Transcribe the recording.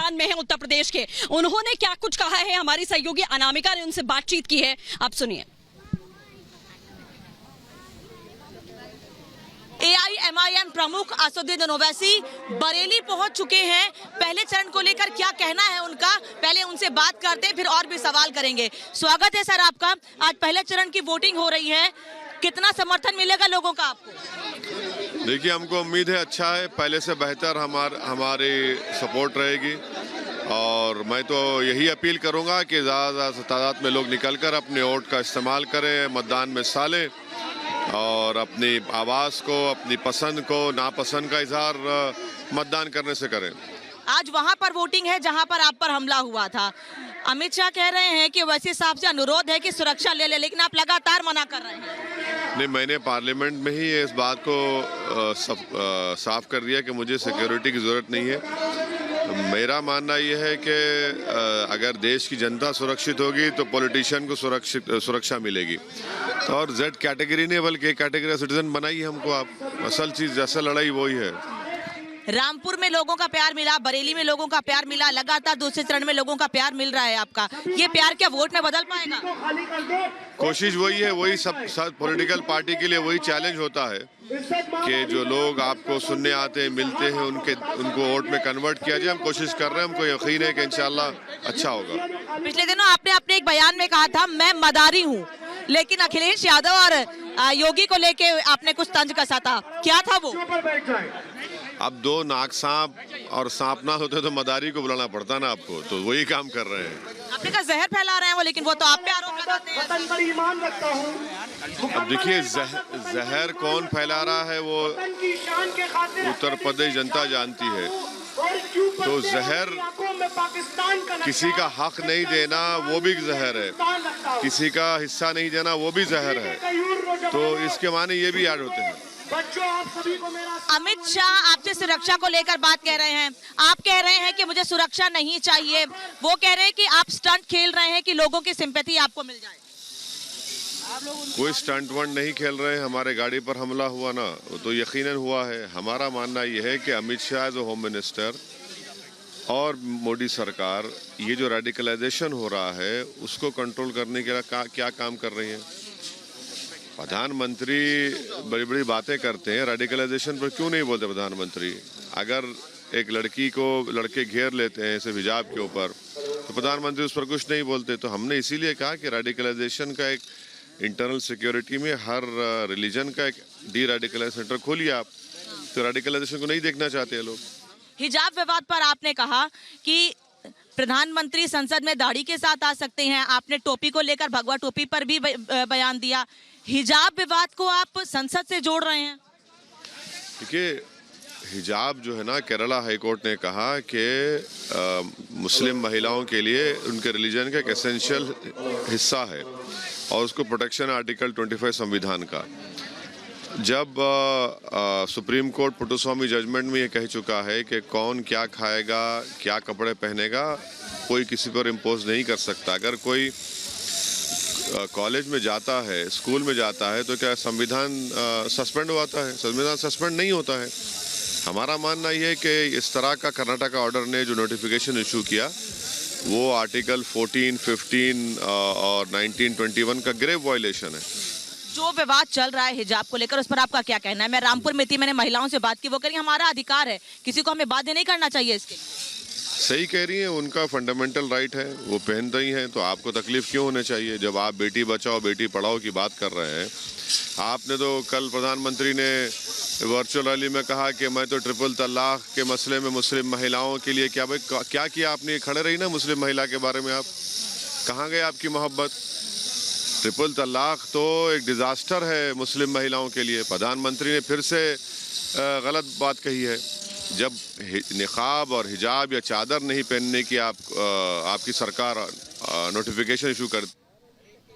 मैदान में हैं उत्तर प्रदेश के, उन्होंने क्या कुछ कहा है, हमारी सहयोगी अनामिका ने उनसे बातचीत की है, आप सुनिए। AIMIM प्रमुख असदुद्दीन ओवैसी बरेली पहुंच चुके हैं। पहले चरण को लेकर क्या कहना है उनका, पहले उनसे बात करते हैं, फिर और भी सवाल करेंगे। स्वागत है सर आपका। आज पहले चरण की वोटिंग हो रही है, कितना समर्थन मिलेगा लोगों का आपको? देखिए, हमको उम्मीद है अच्छा है, पहले से बेहतर हमारी सपोर्ट रहेगी। और मैं तो यही अपील करूंगा कि ज़्यादा तादाद में लोग निकलकर अपने वोट का इस्तेमाल करें, मतदान में हिस्सा लें और अपनी आवाज़ को, अपनी पसंद को, नापसंद का इजहार मतदान करने से करें। आज वहां पर वोटिंग है जहां पर आप पर हमला हुआ था। अमित शाह कह रहे हैं कि वैसे साहब से अनुरोध है कि सुरक्षा ले ले, लेकिन आप लगातार मना कर रहे हैं। नहीं, मैंने पार्लियामेंट में ही इस बात को साफ कर दिया कि मुझे सिक्योरिटी की ज़रूरत नहीं है। मेरा मानना यह है कि अगर देश की जनता सुरक्षित होगी तो पॉलिटिशियन को सुरक्षा मिलेगी। तो और जेड कैटेगरी नहीं बल्कि कैटेगरी सिटीजन बनाइए हमको आप। असल चीज़ जैसा लड़ाई वही है। रामपुर में लोगों का प्यार मिला, बरेली में लोगों का प्यार मिला, लगातार दूसरे चरण में लोगों का प्यार मिल रहा है आपका। ये प्यार क्या वोट में बदल पाएगा? कोशिश वही है, वही सब पॉलिटिकल पार्टी के लिए वही चैलेंज होता है कि जो लोग आपको सुनने आते हैं, मिलते हैं, उनको वोट में कन्वर्ट किया जाए। हम कोशिश कर रहे हैं, हमको यकीन है कि इंशाल्लाह अच्छा होगा। पिछले दिनों आपने अपने एक बयान में कहा था मैं मदारी हूँ, लेकिन अखिलेश यादव और योगी को लेके आपने कुछ तंज कसा था, क्या था वो? अब दो नाग सांप और सांप ना होते तो मदारी को बुलाना पड़ता ना आपको, तो वही काम कर रहे हैं। आपने कहा जहर फैला रहे हैं वो, लेकिन वो तो आप पे आरोप लगाते हैं। अब देखिए, जहर कौन फैला रहा है वो उत्तर प्रदेश जनता जानती है। तो जहर किसी का हक नहीं देना वो भी जहर है, किसी का हिस्सा नहीं देना वो भी जहर है। तो इसके माने ये भी याद होते हैं। अमित शाह आपसे सुरक्षा को लेकर बात कह रहे हैं, आप कह रहे हैं कि मुझे सुरक्षा नहीं चाहिए, वो कह रहे हैं कि आप स्टंट खेल रहे हैं कि लोगों की सिंपैथी आपको मिल जाए। कोई स्टंट वंट नहीं खेल रहे हैं। हमारे गाड़ी पर हमला हुआ ना, वो तो यकीनन हुआ है। हमारा मानना यह है कि Amit Shah age home minister और मोदी सरकार ये जो रेडिकलाइजेशन हो रहा है उसको कंट्रोल करने के लिए क्या काम कर रही है। प्रधानमंत्री बड़ी बड़ी बातें करते हैं, रेडिकलाइजेशन पर क्यों नहीं बोलते प्रधानमंत्री? अगर एक लड़की को लड़के घेर लेते हैं सिर्फ हिजाब के ऊपर तो प्रधानमंत्री उस पर कुछ नहीं बोलते। तो हमने इसीलिए कहा कि रेडिकलाइजेशन का एक इंटरनल सिक्योरिटी में हर रिलीजन का एक डी रेडिकलाइज सेंटर खोलिए आप। तो रेडिकलाइजेशन को नहीं देखना चाहते हैं लोग। हिजाब विवाद पर आपने कहा कि प्रधानमंत्री संसद में दाढ़ी के साथ आ सकते हैं, आपने टोपी को लेकर भगवा टोपी पर भी बयान दिया। हिजाब विवाद को आप संसद से जोड़ रहे हैं। देखिए, हिजाब जो है ना, केरला हाईकोर्ट ने कहा कि मुस्लिम महिलाओं के लिए उनके रिलीजन का एक एसेंशियल हिस्सा है और उसको प्रोटेक्शन आर्टिकल 25 संविधान का। जब सुप्रीम कोर्ट पुट्टुस्वामी जजमेंट में ये कह चुका है कि कौन क्या खाएगा, क्या कपड़े पहनेगा, कोई किसी पर इम्पोज नहीं कर सकता। अगर कोई कॉलेज में जाता है, स्कूल में जाता है, तो क्या संविधान सस्पेंड होता है? संविधान सस्पेंड नहीं होता है। हमारा मानना यह है कि इस तरह का कर्नाटक ऑर्डर ने जो नोटिफिकेशन इशू किया वो आर्टिकल 14, 15 और 1921 का ग्रेव वायलेशन है। जो विवाद चल रहा है हिजाब को लेकर, उस पर आपका क्या कहना है? मैं रामपुर में थी, मैंने महिलाओं से बात की, वो कह रही हमारा अधिकार है, किसी को हमें बाध्य नहीं करना चाहिए इसके। सही कह रही हैं, उनका फंडामेंटल राइट है, वो पहन रही हैं, तो आपको तकलीफ क्यों होनी चाहिए? जब आप बेटी बचाओ बेटी पढ़ाओ की बात कर रहे हैं, आपने तो कल प्रधानमंत्री ने वर्चुअल रैली में कहा कि मैं तो ट्रिपल तलाक के मसले में मुस्लिम महिलाओं के लिए क्या किया आपने? खड़े रही ना मुस्लिम महिला के बारे में, आप कहाँ गए? आपकी मोहब्बत। ट्रिपल तलाक तो एक डिज़ास्टर है मुस्लिम महिलाओं के लिए। प्रधानमंत्री ने फिर से गलत बात कही है। जब निकाब और हिजाब या चादर नहीं पहनने की आपकी सरकार नोटिफिकेशन इशू कर